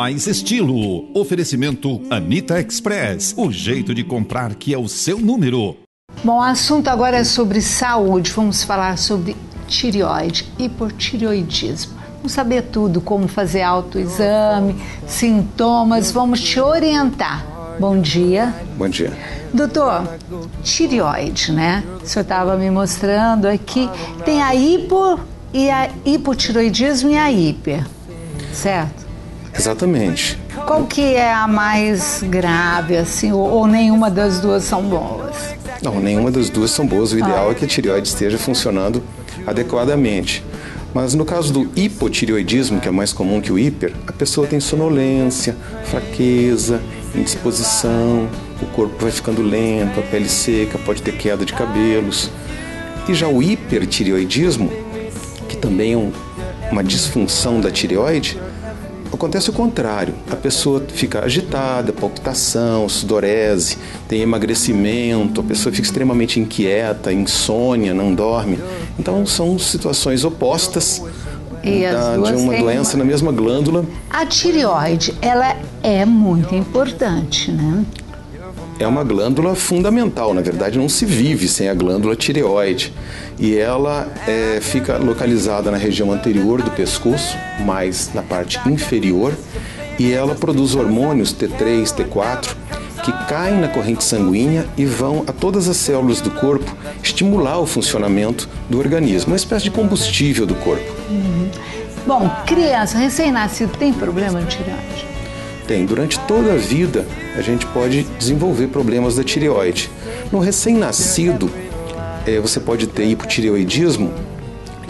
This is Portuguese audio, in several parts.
mais estilo. Oferecimento Anita Express, o jeito de comprar que é o seu número. Bom, o assunto agora é sobre saúde. Vamos falar sobre tireoide, hipotireoidismo. Vamos saber tudo, como fazer autoexame, sintomas, vamos te orientar. Bom dia. Bom dia. Doutor, tireoide, né? O senhor estava me mostrando aqui, tem a hipo e a hipotireoidismo e a hiper, certo? Exatamente. Qual que é a mais grave, assim, ou nenhuma das duas são boas? Não, nenhuma das duas são boas. O ideal é que a tireoide esteja funcionando adequadamente. Mas no caso do hipotireoidismo, que é mais comum que o hiper, a pessoa tem sonolência, fraqueza, indisposição, o corpo vai ficando lento, a pele seca, pode ter queda de cabelos. E já o hipertireoidismo, que também é uma disfunção da tireoide, acontece o contrário. A pessoa fica agitada, palpitação, sudorese, tem emagrecimento, a pessoa fica extremamente inquieta, insônia, não dorme. Então são situações opostas de uma doença na mesma glândula. A tireoide, ela é muito importante, né? É uma glândula fundamental, na verdade não se vive sem a glândula tireoide. E ela fica localizada na região anterior do pescoço, mais na parte inferior, e ela produz hormônios T3, T4, que caem na corrente sanguínea e vão a todas as células do corpo estimular o funcionamento do organismo, uma espécie de combustível do corpo. Bom, criança recém-nascida tem problema de tireoide? Tem. Durante toda a vida, a gente pode desenvolver problemas da tireoide. No recém-nascido, você pode ter hipotireoidismo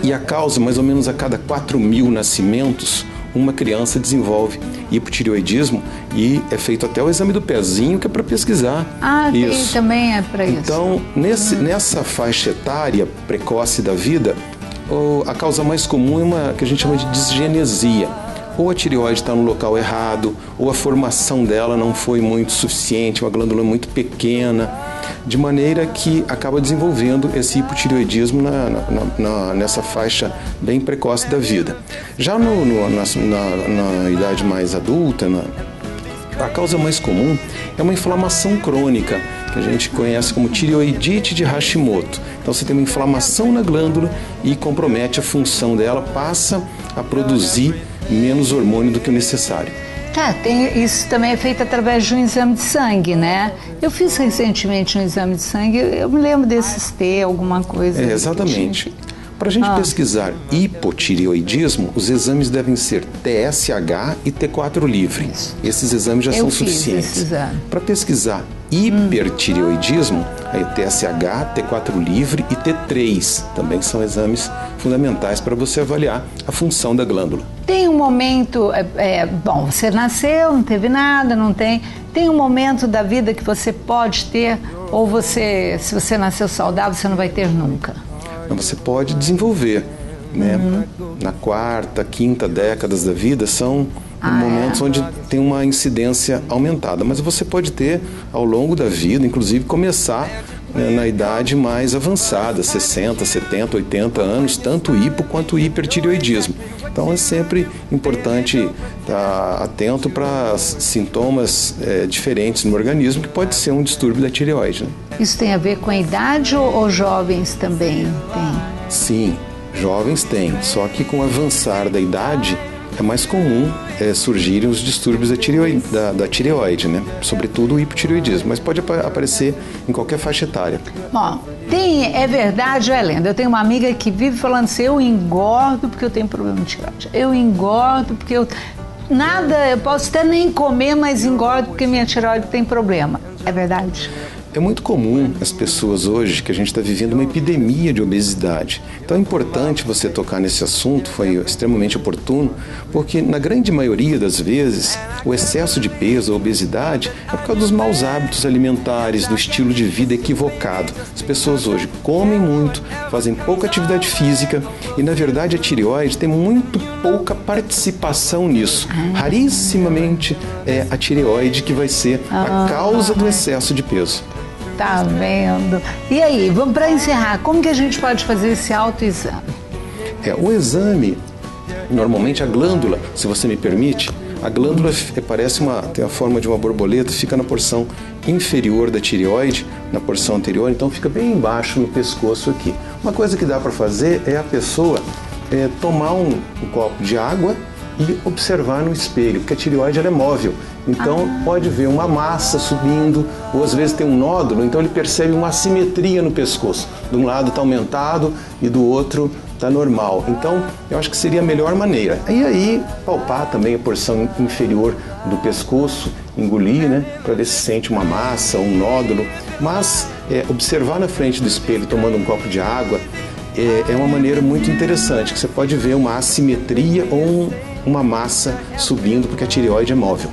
e a causa, mais ou menos a cada 4.000 nascimentos, uma criança desenvolve hipotireoidismo e é feito até o exame do pezinho, que é para pesquisar isso. Também é para isso. Então, nessa faixa etária precoce da vida, a causa mais comum é uma que a gente chama de disgenesia. Ou a tireoide está no local errado, ou a formação dela não foi muito suficiente, uma glândula muito pequena, de maneira que acaba desenvolvendo esse hipotireoidismo nessa faixa bem precoce da vida. Já na idade mais adulta, a causa mais comum é uma inflamação crônica, que a gente conhece como tireoidite de Hashimoto. Então você tem uma inflamação na glândula e compromete a função dela, passa a produzir menos hormônio do que o necessário. Isso também é feito através de um exame de sangue, né? Eu fiz recentemente um exame de sangue, eu me lembro desses T, alguma coisa. Exatamente. Para a gente pesquisar hipotireoidismo, os exames devem ser TSH e T4 livre. Esses exames já são suficientes. Para pesquisar hipertireoidismo, aí TSH, T4 livre e T3 também são exames fundamentais para você avaliar a função da glândula. Tem um momento, bom, você nasceu, não teve nada, não tem. Tem um momento da vida que você pode ter, ou se você nasceu saudável, você não vai ter nunca? Você pode desenvolver, né? Na quarta, quinta décadas da vida são momentos onde tem uma incidência aumentada, mas você pode ter ao longo da vida, inclusive começar na idade mais avançada, 60, 70, 80 anos, tanto hipo quanto hipertireoidismo. Então é sempre importante estar atento para sintomas diferentes no organismo, que pode ser um distúrbio da tireoide, né? Isso tem a ver com a idade ou jovens também tem? Sim, jovens têm, só que com o avançar da idade é mais comum surgirem os distúrbios da tireoide, né? Sobretudo o hipotireoidismo, mas pode aparecer em qualquer faixa etária. Bom, é verdade ou é lenda? Eu tenho uma amiga que vive falando assim, eu engordo porque eu tenho problema de tireoide. Eu engordo porque eu posso até nem comer, mas engordo porque minha tireoide tem problema. É verdade? É muito comum as pessoas hoje que a gente está vivendo uma epidemia de obesidade. Então é importante você tocar nesse assunto, foi extremamente oportuno, porque na grande maioria das vezes o excesso de peso, a obesidade, é por causa dos maus hábitos alimentares, do estilo de vida equivocado. As pessoas hoje comem muito, fazem pouca atividade física e na verdade a tireoide tem muito pouca participação nisso. Rarissimamente é a tireoide que vai ser a causa do excesso de peso. Tá vendo? E aí, vamos para encerrar, como que a gente pode fazer esse autoexame? O exame, normalmente a glândula, se você me permite, A glândula tem a forma de uma borboleta, fica na porção inferior da tireoide, na porção anterior, então fica bem embaixo no pescoço aqui. Uma coisa que dá para fazer é a pessoa tomar um copo de água e observar no espelho, porque a tireoide ela é móvel. Então pode ver uma massa subindo, ou às vezes tem um nódulo, então ele percebe uma assimetria no pescoço. De um lado está aumentado e do outro está normal. Então eu acho que seria a melhor maneira. E aí palpar também a porção inferior do pescoço, engolir, né, para ver se sente uma massa, um nódulo. Mas observar na frente do espelho tomando um copo de água é uma maneira muito interessante, que você pode ver uma assimetria ou uma massa subindo, porque a tireoide é móvel.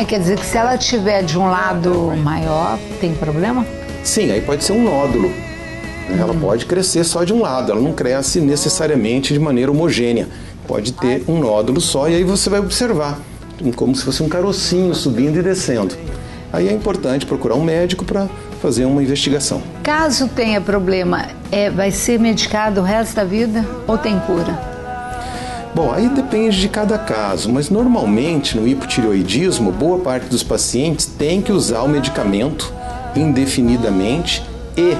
Quer dizer que se ela tiver de um lado maior, tem problema? Sim, aí pode ser um nódulo. Ela pode crescer só de um lado, ela não cresce necessariamente de maneira homogênea. Pode ter um nódulo só e aí você vai observar, como se fosse um carocinho subindo e descendo. Aí é importante procurar um médico para fazer uma investigação. Caso tenha problema, vai ser medicado o resto da vida ou tem cura? Bom, aí depende de cada caso, mas normalmente no hipotireoidismo, boa parte dos pacientes tem que usar o medicamento indefinidamente e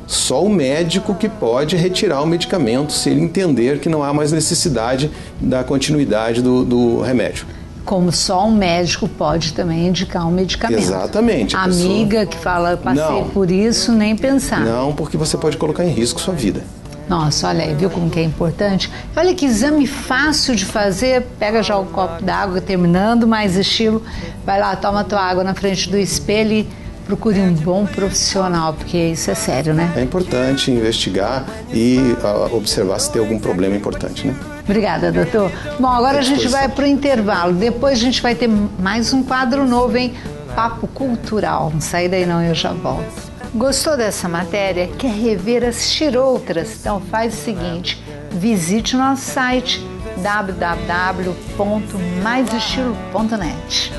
só o médico que pode retirar o medicamento se ele entender que não há mais necessidade da continuidade do remédio. Como só um médico pode também indicar um medicamento. Exatamente. A amiga que fala, passei por isso, nem pensar. Não, porque você pode colocar em risco sua vida. Nossa, olha aí, viu como que é importante? Olha que exame fácil de fazer, pega já o copo d'água, terminando, mais estilo, vai lá, toma tua água na frente do espelho e procure um bom profissional, porque isso é sério, né? É importante investigar e observar se tem algum problema importante, né? Obrigada, doutor. Bom, agora a gente vai para o intervalo, depois a gente vai ter mais um quadro novo, hein? Papo Cultural. Não sai daí não, eu já volto. Gostou dessa matéria? Quer rever, assistir outras? Então faz o seguinte, visite o nosso site www.maisestilo.net.